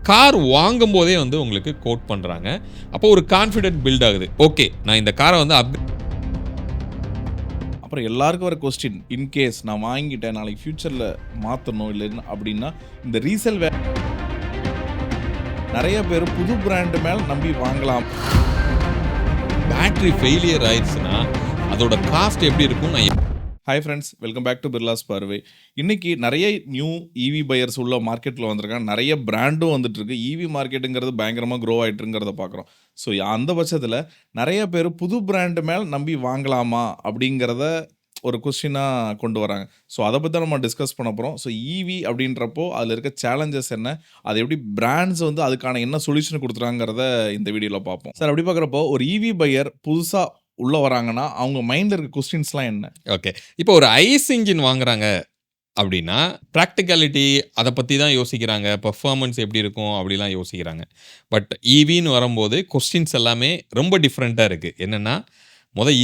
Car வாங்கும்போதே வந்து உங்களுக்கு code பண்ணுறாங்க. அப்போ ஒரு கான்ஃபிடென்ட் பில்ட் ஆகுது. ஓகே, நான் இந்த காரை வந்து அப்புறம் எல்லாருக்கும் வர கொஸ்டின், இன்கேஸ் நான் வாங்கிட்டேன் நாளைக்கு ஃபியூச்சரில் மாற்றணும் இல்லைன்னு அப்படின்னா இந்த ரீசேல் நிறைய பேர் புது பிராண்டு மேல் நம்பி வாங்கலாம். பேட்டரி ஃபெயிலியர் ஆயிடுச்சுன்னா அதோட காஸ்ட் எப்படி இருக்கும்? Hi friends, welcome back to Birlas Parvai. இன்றைக்கி நிறைய நியூ இவி பையர்ஸ் உள்ள மார்க்கெட்டில் வந்திருக்காங்க. நிறைய பிராண்டும் வந்துட்டுருக்கு. இவி மார்க்கெட்டுங்கிறது பயங்கரமாக க்ரோ ஆகிட்டுருங்கிறத பார்க்குறோம். ஸோ அந்த பட்சத்தில் நிறைய பேர் புது பிராண்டு மேல் நம்பி வாங்கலாமா அப்படிங்கிறத ஒரு கொஸ்டினாக கொண்டு வராங்க. ஸோ அதை பற்றி தான் நம்ம டிஸ்கஸ் பண்ண போகிறோம். ஸோ இவி அப்படின்றப்போ அதில் இருக்க சேலஞ்சஸ் என்ன, அது எப்படி பிராண்ட்ஸ் வந்து அதுக்கான என்ன சொல்யூஷன் கொடுத்துறாங்கிறத இந்த வீடியோவில் பார்ப்போம். சார், அப்படி பார்க்குறப்போ ஒரு இவி பையர் புதுசாக உள்ளே வராங்கன்னா அவங்க மைண்டில் இருக்க கொஸ்டின்ஸ்லாம் என்ன? ஓகே, இப்போ ஒரு ஐஸ் இன்ஜின் வாங்குறாங்க அப்படின்னா ப்ராக்டிகாலிட்டி அதை பற்றி தான் யோசிக்கிறாங்க. பெர்ஃபார்மன்ஸ் எப்படி இருக்கும் அப்படிலாம் யோசிக்கிறாங்க. பட் ஈவின்னு வரும்போது கொஸ்டின்ஸ் எல்லாமே ரொம்ப டிஃப்ரெண்ட்டாக இருக்குது. என்னென்னா,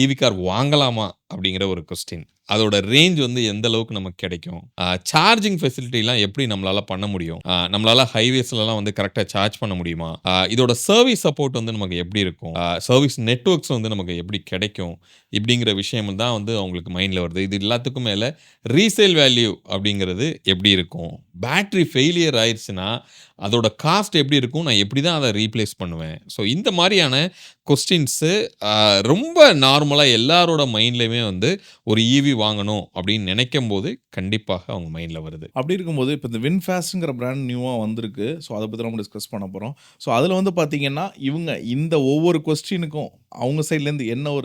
ஈவி கார் வாங்கலாமா அப்படிங்கிற ஒரு கொஸ்டின். அதோட ரேஞ்ச் வந்து எந்த அளவுக்கு நமக்கு கிடைக்கும், சார்ஜிங் ஃபெசிலிட்டிலாம் எப்படி நம்மளால பண்ண முடியும், நம்மளால ஹைவேஸ்லலாம் வந்து கரெக்டாக சார்ஜ் பண்ண முடியுமா, இதோட சர்வீஸ் சப்போர்ட் வந்து நமக்கு எப்படி இருக்கும், சர்வீஸ் நெட்வொர்க்ஸ் வந்து நமக்கு எப்படி கிடைக்கும், இப்படிங்கிற விஷயம் தான் வந்து அவங்களுக்கு மைண்டில் வருது. இது எல்லாத்துக்கும் மேலே ரீசேல் வேல்யூ அப்படிங்கிறது எப்படி இருக்கும், பேட்ரி ஃபெயிலியர் ஆயிடுச்சுன்னா அதோட காஸ்ட் எப்படி இருக்கும், நான் எப்படி தான் அதை ரீப்ளேஸ் பண்ணுவேன். ஸோ இந்த மாதிரியான கொஸ்டின்ஸு ரொம்ப நார்மலாக எல்லாரோட மைண்ட்லேயுமே வந்து ஒரு இவி வாங்கணும் அப்படின்னு நினைக்கும் போது கண்டிப்பாக அவங்க மைண்டில் வருது. அப்படி இருக்கும்போது இப்போ இந்த வின்ஃபாஸ்ட்ங்கிற பிராண்ட் நியூவாக வந்திருக்கு. ஸோ அதை பற்றி நம்ம டிஸ்கஸ் பண்ண போகிறோம். ஸோ அதில் வந்து பார்த்தீங்கன்னா இவங்க இந்த ஒவ்வொரு கொஸ்டினுக்கும் அவங்க சைட்லேருந்து என்ன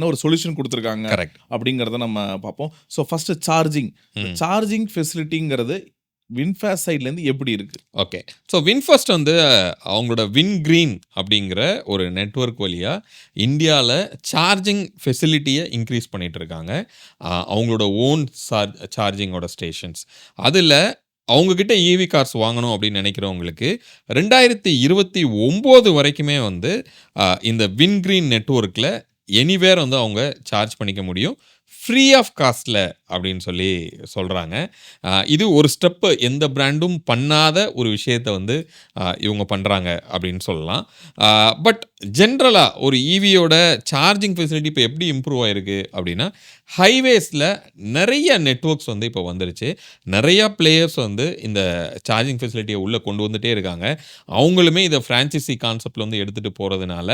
ஒரு சொல்யூஷன் கொடுத்துருக்காங்க அப்படிங்கிறத நம்ம பார்ப்போம். ஸோ ஃபஸ்ட்டு சார்ஜிங் ஃபெசிலிட்டிங்கிறது வின்ஃபாஸ்ட் சைட்லேருந்து எப்படி இருக்குது? ஓகே, ஸோ வின்ஃபாஸ்ட் வந்து அவங்களோட வின்கிரீன் அப்படிங்கிற ஒரு நெட்வொர்க் வழியாக இந்தியாவில் சார்ஜிங் ஃபெசிலிட்டியை இன்க்ரீஸ் பண்ணிகிட்டு இருக்காங்க. அவங்களோட ஓன் சார்ஜிங்கோட ஸ்டேஷன்ஸ். அதில் அவங்கக்கிட்ட இவி கார்ஸ் வாங்கணும் அப்படின்னு நினைக்கிறவங்களுக்கு 2029 வரைக்குமே வந்து இந்த வின்கிரீன் நெட்வொர்க்கில் எனிவேர் வந்து அவங்க சார்ஜ் பண்ணிக்க முடியும், ஃப்ரீ ஆஃப் காஸ்ட்டில் அப்படின்னு சொல்லி சொல்கிறாங்க. இது ஒரு ஸ்டெப்பு எந்த பிராண்டும் பண்ணாத ஒரு விஷயத்தை வந்து இவங்க பண்ணுறாங்க அப்படின்னு சொல்லலாம். பட் ஜென்ரலாக ஒரு ஈவியோட சார்ஜிங் ஃபெசிலிட்டி இப்போ எப்படி இம்ப்ரூவ் ஆகிருக்கு அப்படின்னா, ஹைவேஸில் நிறைய நெட்வொர்க்ஸ் வந்து இப்போ வந்துருச்சு. நிறையா பிளேயர்ஸ் வந்து இந்த சார்ஜிங் ஃபெசிலிட்டியை உள்ளே கொண்டு வந்துகிட்டே இருக்காங்க. அவங்களுமே இதை ஃப்ரான்ச்சைசி கான்செப்டில் வந்து எடுத்துகிட்டு போகிறதுனால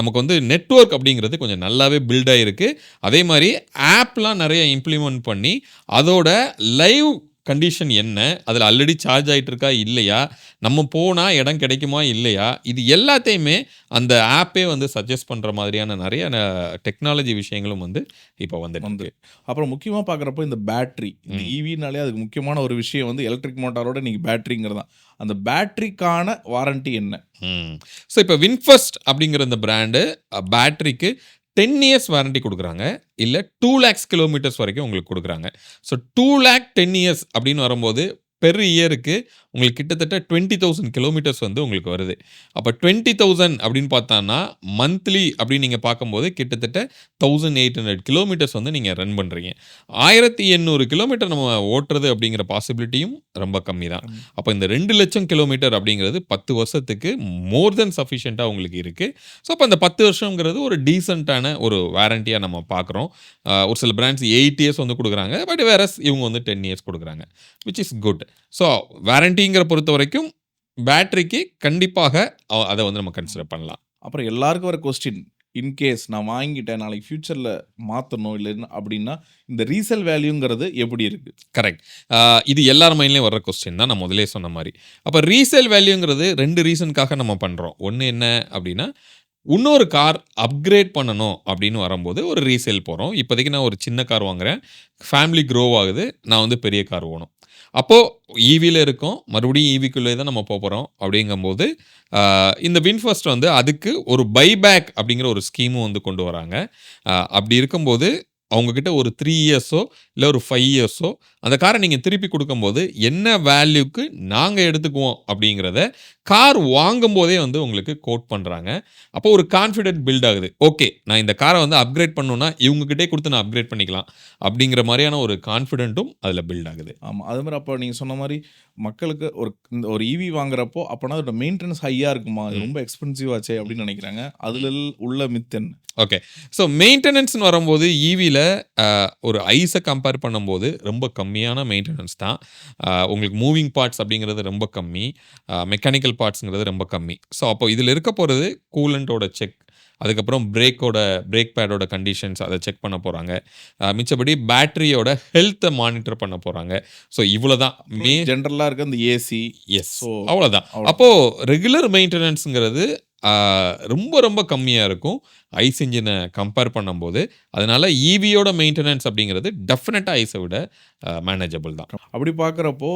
நமக்கு வந்து நெட்வொர்க் அப்படிங்கிறது கொஞ்சம் நல்லாவே பில்ட் ஆகிருக்கு. அதே மாதிரி ஆப்லாம் நிறைய இம்ப்ளிமெண்ட் பண்ணி அதோட லைவ் கண்டிஷன் என்ன, அதில் ஆல்ரெடி சார்ஜ் ஆகிட்டு இருக்கா இல்லையா, நம்ம போனால் இடம் கிடைக்குமா இல்லையா, இது எல்லாத்தையுமே அந்த ஆப்பே வந்து சஜஸ்ட் பண்ணுற மாதிரியான நிறைய டெக்னாலஜி விஷயங்களும் வந்து இப்போ வந்து அப்புறம் முக்கியமாக பார்க்குறப்போ இந்த பேட்ரி, இந்த ஈவினாலே அதுக்கு முக்கியமான ஒரு விஷயம் வந்து எலக்ட்ரிக் மோட்டாரோட நீங்கள் பேட்ரிங்கிறது தான். அந்த பேட்ரிக்கான வாரண்டி என்ன? ஸோ இப்போ வின்ஃபாஸ்ட் அப்படிங்கிற இந்த பிராண்டு பேட்ரிக்கு 10 years வாரண்டி கொடுக்குறாங்க, இல்லை 2 lakhs கிலோமீட்டர்ஸ் வரைக்கும் உங்களுக்கு கொடுக்குறாங்க. ஸோ 2 lakh 10 years அப்படின்னு வரும்போது பெர் இயருக்கு உங்களுக்கு கிட்டத்தட்ட 20,000 கிலோமீட்டர்ஸ் வந்து உங்களுக்கு வருது. அப்போ 20,000 அப்படின்னு பார்த்தான்னா மந்த்லி அப்படின்னு நீங்கள் பார்க்கும்போது கிட்டத்தட்ட 1800 கிலோமீட்டர்ஸ் வந்து நீங்கள் ரன் பண்ணுறீங்க. 1800 கிலோமீட்டர் நம்ம ஓட்டுறது அப்படிங்கிற பாசிபிலிட்டியும் ரொம்ப கம்மி தான். அப்போ இந்த 2 லட்சம் கிலோமீட்டர் அப்படிங்கிறது 10 வருஷத்துக்கு மோர் தென் சஃபிஷியண்ட்டாக உங்களுக்கு இருக்குது. ஸோ அப்போ அந்த 10 வருஷங்கிறது ஒரு டீசெண்டான ஒரு வாரண்டியாக நம்ம பார்க்குறோம். ஒரு சில பிராண்ட்ஸ் 8 years வந்து கொடுக்குறாங்க, பட் வேற இவங்க வந்து 10 years கொடுக்குறாங்க, விச் இஸ் குட். ஸோ வாரண்டிங்கிற பொறுத்த வரைக்கும் பேட்டரிக்கு கண்டிப்பாக அதை வந்து நம்ம கன்சிடர் பண்ணலாம். அப்புறம் எல்லாருக்கும் வர கொஸ்டின், இன்கேஸ் நான் வாங்கிட்டேன் நாளைக்கு ஃபியூச்சரில் மாற்றணும் இல்லைன்னு அப்படின்னா இந்த ரீசேல் வேல்யூங்கிறது எப்படி இருக்குது? கரெக்ட், இது எல்லார் மைண்ட்லேயும் வர்ற கொஸ்டின் தான் நான் முதலே சொன்ன மாதிரி. அப்போ ரீசேல் வேல்யூங்கிறது 2 ரீசனுக்காக நம்ம பண்ணுறோம். ஒன்று என்ன அப்படின்னா, இன்னொரு கார் அப்கிரேட் பண்ணணும் அப்படின்னு வரும்போது ஒரு ரீசேல் போகிறோம். இப்போதைக்கு நான் ஒரு சின்ன கார் வாங்குகிறேன், ஃபேமிலி க்ரோ ஆகுது, நான் வந்து பெரிய கார் ஓணும். அப்போது ஈவியில் இருக்கோம், மறுபடியும் ஈவிக்குள்ளே தான் நம்ம போகிறோம். அப்படிங்கும்போது இந்த வின்ஃபாஸ்ட் வந்து அதுக்கு ஒரு பைபேக் அப்படிங்கிற ஒரு ஸ்கீமும் வந்து கொண்டு வராங்க. அப்படி இருக்கும்போது அவங்கக்கிட்ட ஒரு 3 இயர்ஸோ இல்ல ஒரு 5 இயர்ஸோ அந்த காரை நீங்க திருப்பி குடுக்கும்போது, என்ன வேல்யூக்கு நாங்க எடுத்துக்குவோம் அப்படிங்கிறத கார் வாங்கும்போதே வந்து உங்களுக்கு கோட் பண்றாங்க. அப்போ ஒரு கான்ஃபிடென்ட் பில்ட் ஆகுது. ஓகே, நான் இந்த காரை வந்து அப்கிரேட் பண்ணணும்னா, இவங்க கிட்டயே குடுத்து நான் அப்கிரேட் பண்ணிக்கலாம். அப்படிங்கிற மாரியான ஒரு கான்ஃபிடென்ட்டும் அதுல பில்ட் ஆகுது. ஆமா. அதே மாரி அப்ப நீங்க சொன்ன மாரி மக்களுக்கு இந்த ஒரு ஈவி வாங்குறப்போ, அப்பனா அதோட மெயின்டனன்ஸ் ஹையா இருக்குமா? இது ம். ரொம்ப எக்ஸ்பென்சிவ் ஆச்சே அப்படின்னு நினைக்கிறாங்க. அதுல உள்ள மித் என்ன? ஓகே. ஸோ மெயின்டனன்ஸ்ன்னு வரும்போது ஈவில ஒரு ஐஸ கம்பேர் பண்ணும்போது ரொம்ப கம்மியான மெயின்டனன்ஸ் தான். உங்களுக்கு மூவிங் பார்ட்ஸ் அப்படிங்கிறது ரொம்ப கம்மி. மெக்கானிக்கல் பார்ட்ஸ்ங்கிறது ரொம்ப கம்மி. ஸோ அப்போ இதில இருக்க போறது கூலண்டோட செக். அதுக்கப்புறம் பிரேக் பேடோட கண்டிஷன்ஸ் அத செக் பண்ண போறாங்க. மிச்சபடி பேட்டரியோட ஹெல்த்த மானிட்டர் பண்ண போறாங்க. ஸோ இவ்வளோதான். ஜெனரலா இருக்க அந்த ஏசி. எஸ். ஸோ அவ்வளோதான். அப்போ ரெகுலர் மெயின்டனன்ஸ்ங்கிறது ரொம்ப ரொம்ப கம்மியா இருக்கும். ஐஸ் என்ஜின கம்பேர் பண்ணும்போது. அதனால ஈவியோட மெயின்டனன்ஸ் அப்படிங்கிறது டெஃபினட்டா ஐஸ விட மேனேஜபிள் தான். அப்படி பார்க்குறப்போ,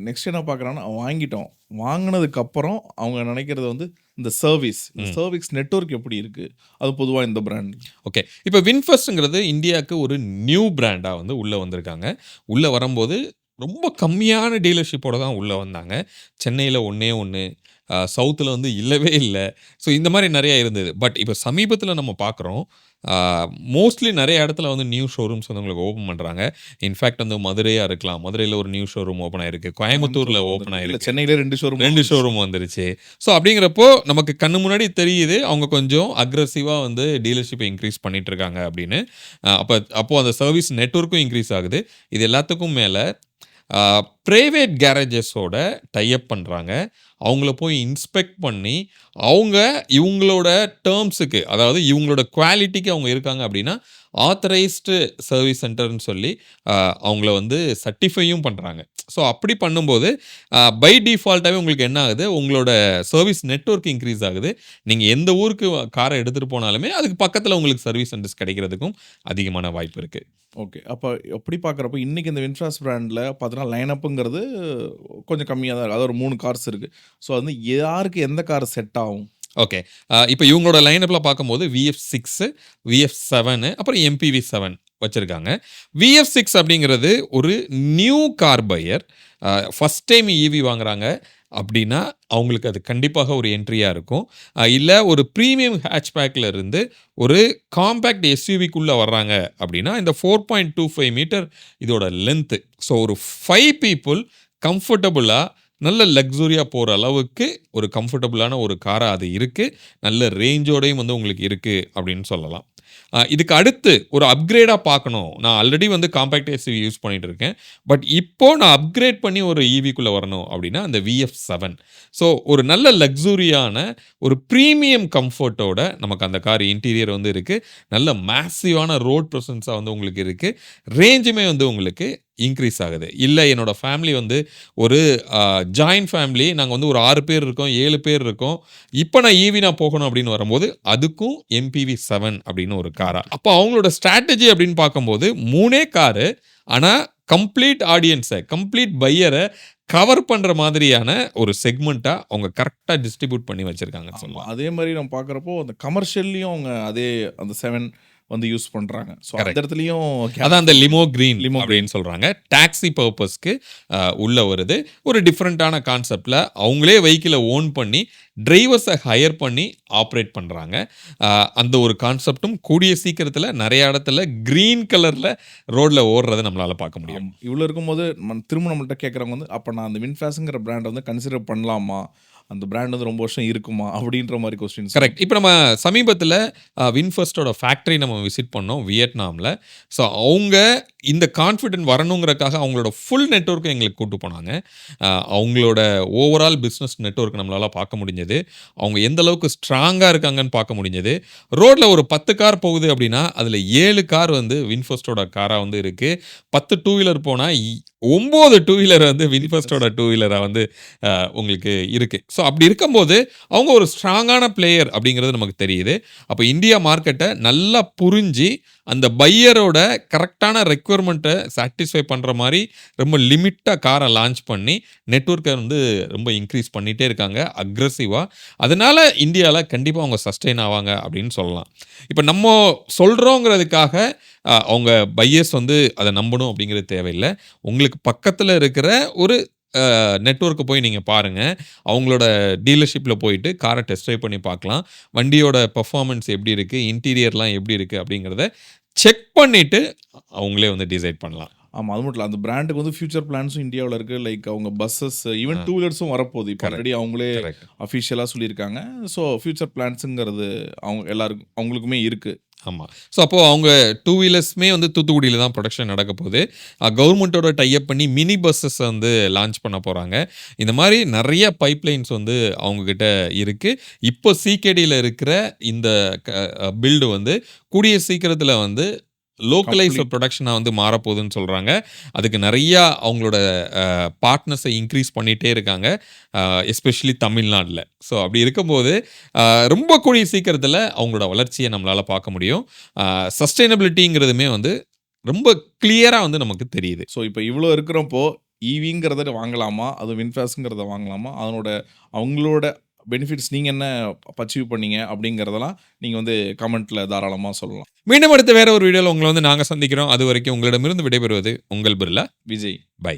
நெக்ஸ்ட் என்ன பார்க்குறாங்கன்னா, வாங்கிட்டோம். வாங்குனதுக்கு அப்புறம் அவங்க நினைக்கிறது வந்து இந்த சர்வீஸ். இந்த சர்வீஸ் நெட்வொர்க் எப்படி இருக்கு? அது பொதுவா இந்த பிராண்ட். ஓகே. இப்ப வின்ஃபர்ஸ்ட்ங்கிறது இந்தியாவுக்கு ஒரு நியூ பிராண்டா வந்து உள்ள வந்திருக்காங்க. உள்ள வரும்போது ரொம்ப கம்மியான டீலர்ஷிப்போட தான் உள்ள வந்தாங்க. சென்னையில ஒண்ணே 1, சவுத்துல வந்து இல்லவே இல்ல. ஸோ இந்த மாரி நெறைய இருந்தது. பட் இப்ப சமீபத்தில நம்ம பார்க்குறோம். மோஸ்ட்லி நெறைய இடத்துல வந்து நியூ ஷோரூம்ஸ் வந்து உங்களுக்கு ஓப்பன் பண்றாங்க. இன்ஃபாக்ட் வந்து மதுரையா இருக்கலாம். மதுரையில ஒரு நியூ ஷோரூம் ஓப்பன் ஆயிருக்கு. கோயம்புத்தூர்ல ஓப்பன் இல்ல ஆயிருக்கு. சென்னையில 2 ஷோரூம் 2 ஷோரூம் வந்துருச்சு. ஸோ அப்படிங்கிறப்போ நமக்கு கண்ணு முன்னாடி தெரியுது, அவங்க கொஞ்சம் அக்ரெசிவா வந்து டீலர்ஷிப்ப இன்கிரீஸ் பண்ணிட்டு இருக்காங்க அப்படின்னு. அப்போ அந்த சர்வீஸ் நெட்வொர்க்கும் இன்கிரீஸ் ஆகுது. இது எல்லாத்துக்கும் மேல பிரைவேட் கேரேஜஸோட டை அப் பண்றாங்க. அவங்கள போய் இன்ஸ்பெக்ட் பண்ணி, அவங்க இவங்களோட டெர்ம்ஸுக்கு, அதாவது இவங்களோட குவாலிட்டிக்கு அவங்க இருக்காங்க அப்படின்னா, ஆத்தரைஸ்டு சர்வீஸ் சென்டர்ன்னு சொல்லி அவங்கள வந்து சர்ட்டிஃபையும் பண்றாங்க. ஸோ அப்படி பண்ணும்போது பை டிஃபால்ட்டாவே உங்களுக்கு என்ன ஆகுது, உங்களோட சர்வீஸ் நெட்வொர்க் இன்க்ரீஸ் ஆகுது. நீங்க எந்த ஊருக்கு கார எடுத்துட்டு போனாலுமே, அதுக்கு பக்கத்துல உங்களுக்கு சர்வீஸ் சென்டர்ஸ் கிடைக்கிறதுக்கும் அதிகமான வாய்ப்பு இருக்கு. ஓகே. அப்ப அப்படி பார்க்குறப்போ, இன்னைக்கு இந்த வின்ஃபாஸ்ட் பிராண்ட்ல பார்த்தீங்கன்னா, லைன் அப்புங்கிறது கொஞ்சம் கம்மியா தான் இருக்கு. அதாவது ஒரு 3 கார்ஸ் இருக்கு. ஸோ வந்து யாருக்கு எந்த கார் செட் ஆகும்? ஓகே. இப்ப இவங்களோட லைனப்ல பார்க்கும்போது VF6, VF7 அப்புறம் MPV7 வச்சிருக்காங்க. VF6 அப்படிங்கிறது ஒரு new car buyer. First time EV வாங்குறாங்க அப்படின்னா, அவங்களுக்கு அது கண்டிப்பாக ஒரு என்ட்ரியா இருக்கும். இல்ல ஒரு பிரீமியம் ஹேட்ச்பேக்ல இருந்து ஒரு காம்பேக்ட் எஸ்யூவிக்குள்ள வர்றாங்க அப்படின்னா, இந்த 4.25 மீட்டர் இதோட லென்த். ஸோ ஒரு 5 பீப்பிள் கம்ஃபர்டபுளா நல்ல லக்ஸூரியா போற அளவுக்கு ஒரு கம்ஃபர்டபுளான ஒரு காரா அது இருக்கு. நல்ல ரேஞ்சோடையும் வந்து உங்களுக்கு இருக்கு அப்படின்னு சொல்லலாம். இதுக்கு அடுத்து ஒரு அப்கிரேடா பார்க்கணும். நான் ஆல்ரெடி வந்து காம்பேக்ட் எஸ்யூவி யூஸ் பண்ணிட்டு இருக்கேன். பட் இப்போ நான் அப்கிரேட் பண்ணி ஒரு ஈவிக்குள்ள வரணும் அப்படின்னா அந்த VF7. ஸோ ஒரு நல்ல லக்ஸூரியான ஒரு பிரீமியம் கம்ஃபர்ட்டோட நமக்கு அந்த கார் இன்டீரியர் வந்து இருக்கு. நல்ல மேசிவான ரோட் பிரசன்ஸா வந்து உங்களுக்கு இருக்கு. ரேஞ்சுமே வந்து உங்களுக்கு இன்க்ரீஸ் ஆகுது. இல்ல என்னோட ஃபேமிலி வந்து ஒரு ஜாயிண்ட் ஃபேமிலி. நாங்க வந்து ஒரு 6 பேர் இருக்கோம், 7 பேர் இருக்கோம். இப்ப நான் ஈவி போகணும் அப்படின்னு வரும்போது, அதுக்கும் MPV7 அப்படின்னு ஒரு காரா. அப்போ அவங்களோட ஸ்ட்ராட்டஜி அப்படின்னு பார்க்கும்போது 3 காரு. ஆனா கம்ப்ளீட் ஆடியன்ஸ, கம்ப்ளீட் பையர கவர் பண்ற மாதிரியான ஒரு செக்மெண்ட்டா அவங்க கரெக்ட்டா டிஸ்ட்ரிபியூட் பண்ணி வச்சிருக்காங்கன்னு சொல்லலாம். அதே மாரி நம்ம பார்க்குறப்போ, அந்த கமர்ஷியல்லயும் அவங்க அதே அந்த 7 வந்து யூஸ் பண்றாங்க. ஸோ அந்த இடத்துலயும் அதான் அந்த லிமோ கிரீன் அப்படின்னு சொல்றாங்க. டாக்ஸி பர்பஸ்க்கு உள்ள வருது. ஒரு டிஃப்ரெண்டான கான்செப்ட்ல அவங்களே வெஹிக்கிள ஓன் பண்ணி டிரைவர்ஸை ஹையர் பண்ணி ஆப்ரேட் பண்றாங்க. அந்த ஒரு கான்செப்டும் கூடிய சீக்கிரத்தில் நிறைய இடத்துல கிரீன் கலர்ல ரோட்ல ஓடுறதை நம்மளால பார்க்க முடியும். இவ்வளோ இருக்கும்போது திரும்ப நம்மள்ட்ட கேட்குறவங்க வந்து, அப்போ நான் அந்த வின்ஃபாஸ்ங்கிற பிராண்டை வந்து கன்சிடர் பண்ணலாமா? அந்த பிராண்ட் வந்து ரொம்ப வருஷம் இருக்குமா? அப்படின்ற மாதிரி கொஸ்டின்ஸ். கரெக்ட். இப்போ நம்ம சமீபத்தில் வின்ஃபர்ஸ்டோட ஃபேக்ட்ரி நம்ம விசிட் பண்ணோம் வியட்நாமில். ஸோ அவங்க இந்த கான்ஃபிடென்ட் வரணுங்கிறக்காக அவங்களோட ஃபுல் நெட்வொர்க்கை எங்களுக்கு கூட்டு போனாங்க. அவங்களோட ஓவரால் பிஸ்னஸ் நெட்வொர்க் நம்மளால பார்க்க முடிஞ்சது. அவங்க எந்த அளவுக்கு ஸ்ட்ராங்காக இருக்காங்கன்னு பார்க்க முடிஞ்சது. ரோட்ல ஒரு 10 கார் போகுது அப்படின்னா அதில் 7 கார் வந்து வின்ஃபர்ஸ்டோட காராக வந்து இருக்கு. 10 டூ வீலர் போனால் 9 டூ வீலர் வந்து வின்ஃபர்ஸ்டோட டூ வீலராக வந்து உங்களுக்கு இருக்கு. ஸோ அப்படி இருக்கும்போது அவங்க ஒரு ஸ்ட்ராங்கான பிளேயர் அப்படிங்கிறது நமக்கு தெரியுது. அப்போ இந்தியா மார்க்கெட்டை நல்லா புரிஞ்சு அந்த பையரோட கரெக்டான ரெக்வயர்மெண்ட்டை சாட்டிஸ்ஃபை பண்ணுற மாதிரி ரொம்ப லிமிட்டாக காரை லான்ச் பண்ணி நெட்வொர்க்கை வந்து ரொம்ப இன்க்ரீஸ் பண்ணிகிட்டே இருக்காங்க அக்ரெசிவாக. அதனால இந்தியாவில் கண்டிப்பாக அவங்க சஸ்டெயின் ஆவாங்க அப்படின்னு சொல்லலாம். இப்போ நம்ம சொல்கிறோங்கிறதுக்காக அவங்க பையர்ஸ் வந்து அத நம்பணும் அப்படிங்கிறது தேவையில்ல. உங்களுக்கு பக்கத்துல இருக்கிற ஒரு நெட்வொர்க்க போய் நீங்க பாருங்க. அவங்களோட டீலர்ஷிப்ல போயிட்டு கார டெஸ்ட் ட்ரைவ் பண்ணி பார்க்கலாம். வண்டியோட பெர்ஃபார்மன்ஸ் எப்படி இருக்கு? இன்டீரியர்லாம் எப்படி இருக்கு? அப்படிங்கிறத செக் பண்ணிட்டு அவங்களே வந்து டிசைட் பண்ணலாம். ஆமா. அது மட்டும் இல்ல. அந்த பிராண்டுக்கு வந்து ஃபியூச்சர் பிளான்ஸும் இந்தியாவுல இருக்கு. லைக் அவங்க பஸ்ஸஸ், ஈவன் ஆ. டூ வீலர்ஸும் வரப்போகுது. இப்போ கரெக்ட். ஆல்ரெடி அவங்களே கரெக்ட். அஃபிஷியலா சொல்லியிருக்காங்க. ஸோ ஃபியூச்சர் பிளான்ஸுங்கிறது அவங்க எல்லாருக்கும் அவங்களுக்குமே இருக்கு. ஆமா. ஸோ அப்போ அவங்க 2 வீலர்ஸுமே வந்து தூத்துக்குடியில தான் புரொடக்ஷன் நடக்க போகுது. கவர்மெண்ட்டோட டை அப் பண்ணி மினி பஸ்ஸஸ் வந்து லான்ச் பண்ண போறாங்க. இந்த மாரி நெறைய பைப்லைன்ஸ் வந்து அவங்க கிட்ட இருக்கு. இப்போ சிகேடில இருக்கிற இந்த பில்டு வந்து கூடிய சீக்கிரத்தில வந்து லோக்கலைஸ்ட் கம்ப்ளீட் புரொடக்ஷனா வந்து மாறப்போகுதுன்னு சொல்றாங்க. அதுக்கு நெறையா அவங்களோட பார்ட்னர்ஸ இன்க்ரீஸ் பண்ணிட்டே இருக்காங்க. எஸ்பெஷலி தமிழ்நாடுல. ஸோ அப்படி இருக்கும்போது, ரொம்ப கூடிய சீக்கிரத்தில அவங்களோட வளர்ச்சிய நம்மளால பார்க்க முடியும். சஸ்டெய்னபிலிட்டிங்கிறதுமே வந்து ரொம்ப கிளியரா வந்து நமக்கு தெரியுது. ஸோ இப்போ இவ்வளோ இருக்கிறப்போ, ஈவிங்கிறத வாங்கலாமா? அதுவும் வின்ஃபாஸ்ட்ங்கிறத வாங்கலாமா? அதனோட அவங்களோட பெனிஃபிட்ஸ் நீங்க என்ன அச்சீவ் பண்ணீங்க? அப்படிங்கிறதெல்லாம் நீங்க வந்து கமெண்ட்ல தாராளமா சொல்லலாம். மீண்டும் அடுத்த வேற ஒரு வீடியோல உங்கள வந்து நாங்க சந்திக்கிறோம். அதுவரைக்கும் உங்களிடமிருந்து விடைபெறுவது உங்கள் பிர்லா. விஜய். பை.